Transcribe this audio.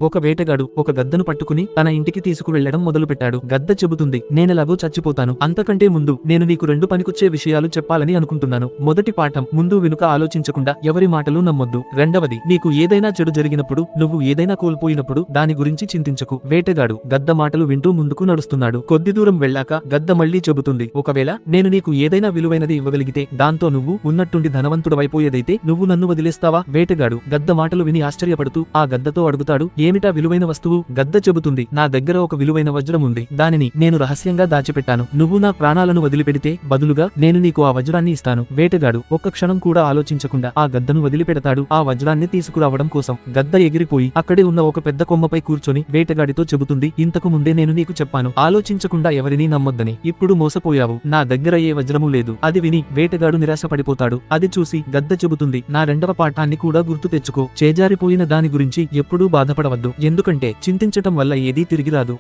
ఒక వేటగాడు ఒక గద్దను పట్టుకుని తన ఇంటికి తీసుకువెళ్లడం మొదలుపెట్టాడు. గద్ద చెబుతుంది, నేనెలాగో చచ్చిపోతాను. అంతకంటే ముందు నేను నీకు 2 పనికొచ్చే విషయాలు చెప్పాలని అనుకుంటున్నాను. మొదటి పాఠం, ముందు వెనుక ఆలోచించకుండా ఎవరి మాటలు నమ్మొద్దు. రెండవది, నీకు ఏదైనా చెడు జరిగినప్పుడు, నువ్వు ఏదైనా కోల్పోయినప్పుడు దాని గురించి చింతించకు. వేటగాడు గద్ద మాటలు వింటూ ముందుకు నడుస్తున్నాడు. కొద్ది దూరం వెళ్ళాక గద్ద మళ్లీ చెబుతుంది, ఒకవేళ నేను నీకు ఏదైనా విలువైనది ఇవ్వగలిగితే, దాంతో నువ్వు ఉన్నట్టుండి ధనవంతుడవైపోయేదైతే నువ్వు నన్ను వదిలేస్తావా? వేటగాడు గద్ద మాటలు విని ఆశ్చర్యపడుతూ ఆ గద్దతో అడుగుతాడు, ఏమిటా విలువైన వస్తువు? గద్ద చెబుతుంది, నా దగ్గర ఒక విలువైన వజ్రం ఉంది. దానిని నేను రహస్యంగా దాచిపెట్టాను. నువ్వు నా ప్రాణాలను వదిలిపెడితే బదులుగా నేను నీకు ఆ వజ్రాన్ని ఇస్తాను. వేటగాడు ఒక్క క్షణం కూడా ఆలోచించకుండా ఆ గద్దను వదిలిపెడతాడు ఆ వజ్రాన్ని తీసుకురావడం కోసం. గద్ద ఎగిరిపోయి అక్కడే ఉన్న ఒక పెద్ద కొమ్మపై కూర్చొని వేటగాడితో చెబుతుంది, ఇంతకు ముందే నేను నీకు చెప్పాను, ఆలోచించకుండా ఎవరినీ నమ్మొద్దని. ఇప్పుడు మోసపోయావు. నా దగ్గర ఏ వజ్రమూ లేదు. అది విని వేటగాడు నిరాశపడిపోతాడు. అది చూసి గద్ద చెబుతుంది, నా 2వ పాఠాన్ని కూడా గుర్తు తెచ్చుకో. చేజారిపోయిన దాని గురించి ఎప్పుడూ బాధపడవద్దు. ఎందుకంటే చింతించటం వల్ల ఏదీ తిరిగి రాదు.